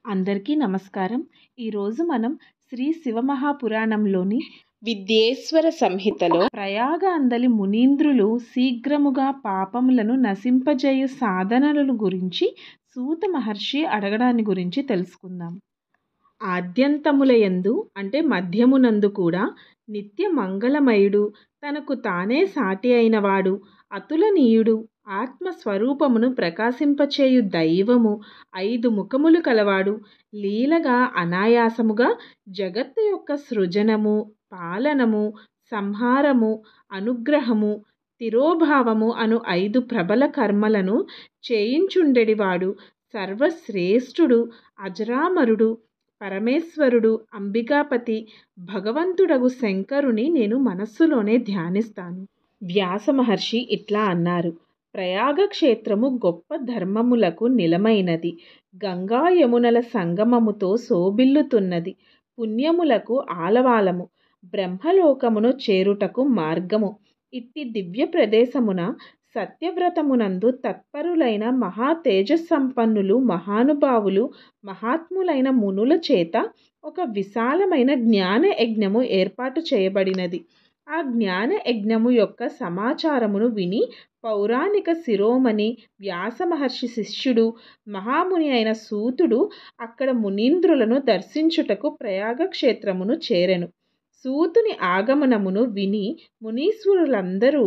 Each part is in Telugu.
అందరికీ నమస్కారం. ఈరోజు మనం శ్రీ శివమహాపురాణంలోని విద్యేశ్వర సంహితలో ప్రయాగ అందలి మునీంద్రులు శీఘ్రముగా పాపములను నశింపజేయు సాధనలను గురించి సూత మహర్షి అడగడాన్ని గురించి తెలుసుకుందాం. ఆద్యంతములయందు అంటే మధ్యమునందు కూడా నిత్య మంగళమయుడు, తనకు తానే సాటి అయినవాడు, అతులనీయుడు, ఆత్మస్వరూపమును ప్రకాశింపచేయు దైవము, 5 ముఖములు కలవాడు, లీలగా అనాయాసముగా జగత్తు యొక్క సృజనము, పాలనము, సంహారము, అనుగ్రహము, తిరోభావము అను 5 ప్రబల కర్మలను చేయించుండెడివాడు, సర్వశ్రేష్ఠుడు, అజరామరుడు, పరమేశ్వరుడు, అంబికాపతి, భగవంతుడగు శంకరుని నేను మనస్సులోనే ధ్యానిస్తాను. వ్యాస మహర్షి ఇట్లా అన్నారు. ప్రయాగ క్షేత్రము గొప్ప ధర్మములకు నిలమైనది. గంగా యమునల సంగమముతో శోభిల్లుతున్నది. పుణ్యములకు ఆలవాలము, బ్రహ్మలోకమును చేరుటకు మార్గము. ఇట్టి దివ్య ప్రదేశమున సత్యవ్రతమునందు తత్పరులైన మహా తేజస్సంపన్నులు, మహానుభావులు, మహాత్ములైన మునుల చేత ఒక విశాలమైన జ్ఞాన యజ్ఞము ఏర్పాటు చేయబడినది. ఆ జ్ఞాన యజ్ఞము యొక్క సమాచారమును విని పౌరాణిక శిరోమణి వ్యాస మహర్షి శిష్యుడు మహాముని అయిన సూతుడు అక్కడ మునీంద్రులను దర్శించుటకు ప్రయాగ క్షేత్రమును చేరెను. సూతుని ఆగమనమును విని మునీశ్వరులందరూ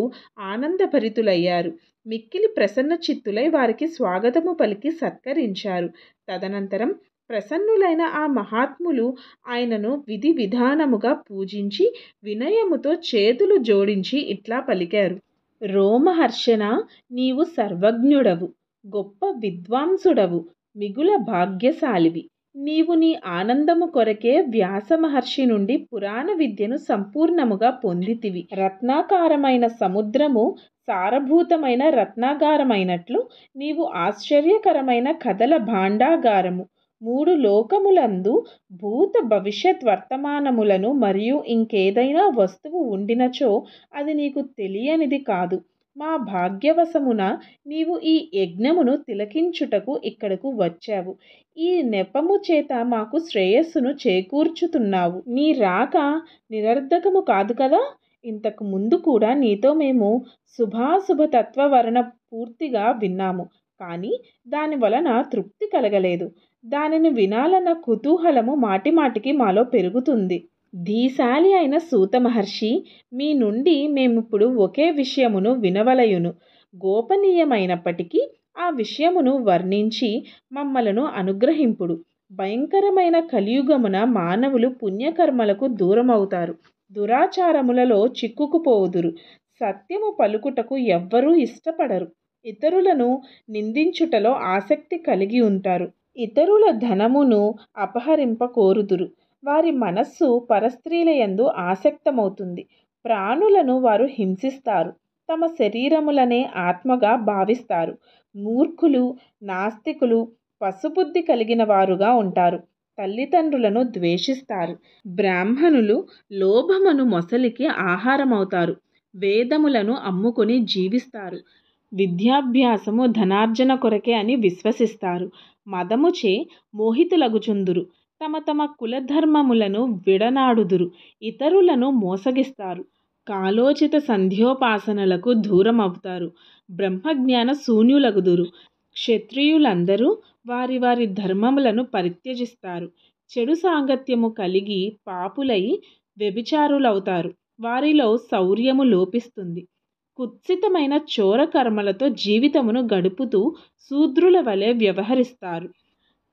ఆనందభరితులయ్యారు. మిక్కిలి ప్రసన్న చిత్తులై వారికి స్వాగతము పలికి సత్కరించారు. తదనంతరం ప్రసన్నులైన ఆ మహాత్ములు ఆయనను విధి విధానముగా పూజించి వినయముతో చేతులు జోడించి ఇట్లా పలికారు. రోమహర్షణ, నీవు సర్వజ్ఞుడవు, గొప్ప విద్వాంసుడవు, మిగుల భాగ్యశాలివి. నీవు నీ ఆనందము కొరకే వ్యాస మహర్షి నుండి పురాణ విద్యను సంపూర్ణముగా పొందితివి. రత్నాకారమైన సముద్రము సారభూతమైన రత్నాగారమైనట్లు నీవు ఆశ్చర్యకరమైన కథల భాండాగారము. 3 లోకములందు భూత భవిష్యత్ వర్తమానములను మరియు ఇంకేదైనా వస్తువు ఉండినచో అది నీకు తెలియనిది కాదు. మా భాగ్యవశమున నీవు ఈ యజ్ఞమును తిలకించుటకు ఇక్కడకు వచ్చావు. ఈ నెపము చేత మాకు శ్రేయస్సును చేకూర్చుతున్నావు. నీ రాక నిరర్ధకము కాదు కదా. ఇంతకు ముందు కూడా నీతో మేము శుభాశుభ తత్వవర్ణ పూర్తిగా విన్నాము, కానీ దాని వలన తృప్తి కలగలేదు. దానిని వినాలన్న కుతూహలము మాటిమాటికి మాలో పెరుగుతుంది. ధీశాలి అయిన సూత మహర్షి, మీ నుండి మేమిప్పుడు ఒకే విషయమును వినవలయును. గోపనీయమైనప్పటికీ ఆ విషయమును వర్ణించి మమ్మలను అనుగ్రహింపుడు. భయంకరమైన కలియుగమున మానవులు పుణ్యకర్మలకు దూరమవుతారు, దురాచారములలో చిక్కుకుపోవుదురు. సత్యము పలుకుటకు ఎవ్వరూ ఇష్టపడరు. ఇతరులను నిందించుటలో ఆసక్తి కలిగి ఉంటారు. ఇతరుల ధనమును అపహరింప కోరుదురు. వారి మనస్సు పరస్త్రీలయందు ఆసక్తమవుతుంది. ప్రాణులను వారు హింసిస్తారు. తమ శరీరములనే ఆత్మగా భావిస్తారు. మూర్ఖులు, నాస్తికులు, పశుబుద్ధి కలిగిన వారుగా ఉంటారు. తల్లిదండ్రులను ద్వేషిస్తారు. బ్రాహ్మణులు లోభమను మొసలికి ఆహారమవుతారు. వేదములను అమ్ముకొని జీవిస్తారు. విద్యాభ్యాసము ధనార్జన కొరకే అని విశ్వసిస్తారు. మదముచే మోహితులగుచుందురు. తమ తమ కులధర్మములను విడనాడుదురు. ఇతరులను మోసగిస్తారు. కాలోచిత సంధ్యోపాసనలకు దూరమవుతారు. బ్రహ్మజ్ఞాన శూన్యులగుదురు. క్షత్రియులందరూ వారి వారి ధర్మములను పరిత్యజిస్తారు. చెడు సాంగత్యము కలిగి పాపులై వ్యభిచారులవుతారు. వారిలో శౌర్యము లోపిస్తుంది. కుత్సితమైన చోర కర్మలతో జీవితమును గడుపుతూ శూద్రుల వలె వ్యవహరిస్తారు.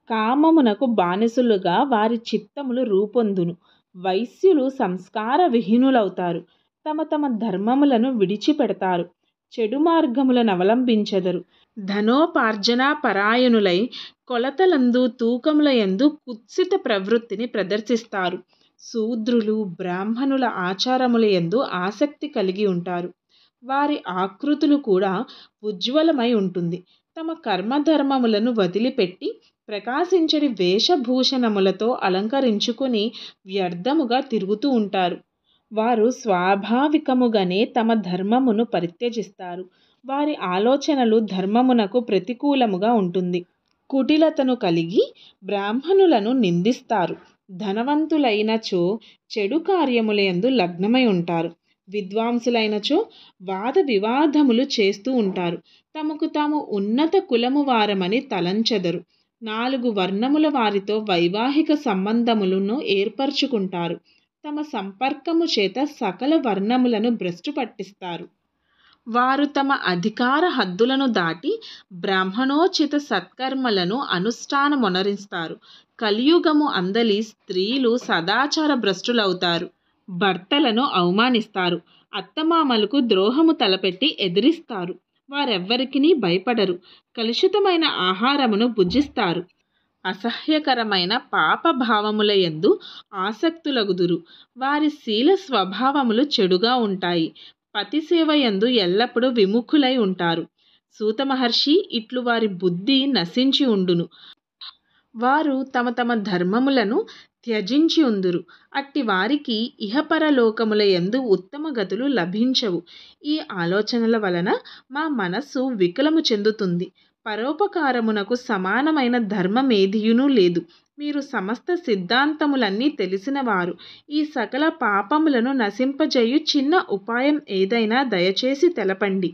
కామమునకు బానిసలుగా వారి చిత్తములు రూపొందును. వైశ్యులు సంస్కార విహీనులవుతారు. తమ తమ ధర్మములను విడిచిపెడతారు. చెడు మార్గములను అవలంబించెదరు. ధనోపార్జన పరాయణులై కొలతలందు తూకములయందు కుత్సిత ప్రవృత్తిని ప్రదర్శిస్తారు. శూద్రులు బ్రాహ్మణుల ఆచారములయందు ఆసక్తి కలిగి ఉంటారు. వారి ఆకృతులు కూడా ఉజ్వలమై ఉంటుంది. తమ కర్మధర్మములను వదిలిపెట్టి ప్రకాశించడి వేషభూషణములతో అలంకరించుకొని వ్యర్థముగా తిరుగుతూ ఉంటారు. వారు స్వాభావికముగానే తమ ధర్మమును పరిత్యజిస్తారు. వారి ఆలోచనలు ధర్మమునకు ప్రతికూలముగా ఉంటుంది. కుటిలతను కలిగి బ్రాహ్మణులను నిందిస్తారు. ధనవంతులైనచో చెడు కార్యములందు లగ్నమై ఉంటారు. విద్వాంసులైనచో వాద వివాదములు చేస్తూ ఉంటారు. తమకు తాము ఉన్నత కులము వారమని తలంచెదరు. 4 వర్ణముల వారితో వైవాహిక సంబంధములను ఏర్పరచుకుంటారు. తమ సంపర్కము చేత సకల వర్ణములను భ్రష్టు పట్టిస్తారు. వారు తమ అధికార హద్దులను దాటి బ్రాహ్మణోచిత సత్కర్మలను అనుష్ఠానమొనరిస్తారు. కలియుగము అందలి స్త్రీలు సదాచార భ్రష్టులవుతారు. భర్తలను అవమానిస్తారు. అత్తమామలకు ద్రోహము తలపెట్టి ఎదిరిస్తారు. వారెవ్వరికినీ భయపడరు. కలుషితమైన ఆహారమును భుజిస్తారు. అసహ్యకరమైన పాపభావముల యందు ఆసక్తులగుదురు. వారి శీల స్వభావములు చెడుగా ఉంటాయి. పతిసేవ యందు ఎల్లప్పుడూ విముఖులై ఉంటారు. సూత మహర్షి ఇట్లు వారి బుద్ధి నశించి ఉండును. వారు తమ తమ ధర్మములను త్యజించి ఉందురు. అట్టి వారికి ఇహపరలోకముల యందు ఉత్తమ గతులు లభించవు. ఈ ఆలోచనల వలన మా మనస్సు వికలము చెందుతుంది. పరోపకారమునకు సమానమైన ధర్మమేదియునూ లేదు. మీరు సమస్త సిద్ధాంతములన్నీ తెలిసినవారు. ఈ సకల పాపములను నశింపజేయు చిన్న ఉపాయం ఏదైనా దయచేసి తెలపండి.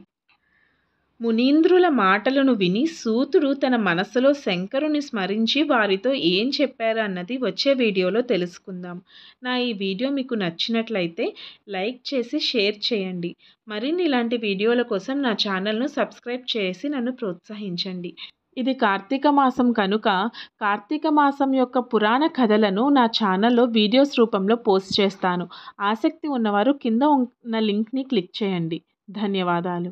మునీంద్రుల మాటలను విని సూతుడు తన మనస్సులో శంకరుని స్మరించి వారితో ఏం చెప్పారు అన్నది వచ్చే వీడియోలో తెలుసుకుందాం. నా ఈ వీడియో మీకు నచ్చినట్లయితే లైక్ చేసి షేర్ చేయండి. మరిన్ని ఇలాంటి వీడియోల కోసం నా ఛానల్ను సబ్స్క్రైబ్ చేసి నన్ను ప్రోత్సహించండి. ఇది కార్తీక మాసం కనుక కార్తీక మాసం యొక్క పురాణ కథలను నా ఛానల్లో వీడియోస్ రూపంలో పోస్ట్ చేస్తాను. ఆసక్తి ఉన్నవారు కింద ఉన్న లింక్ని క్లిక్ చేయండి. ధన్యవాదాలు.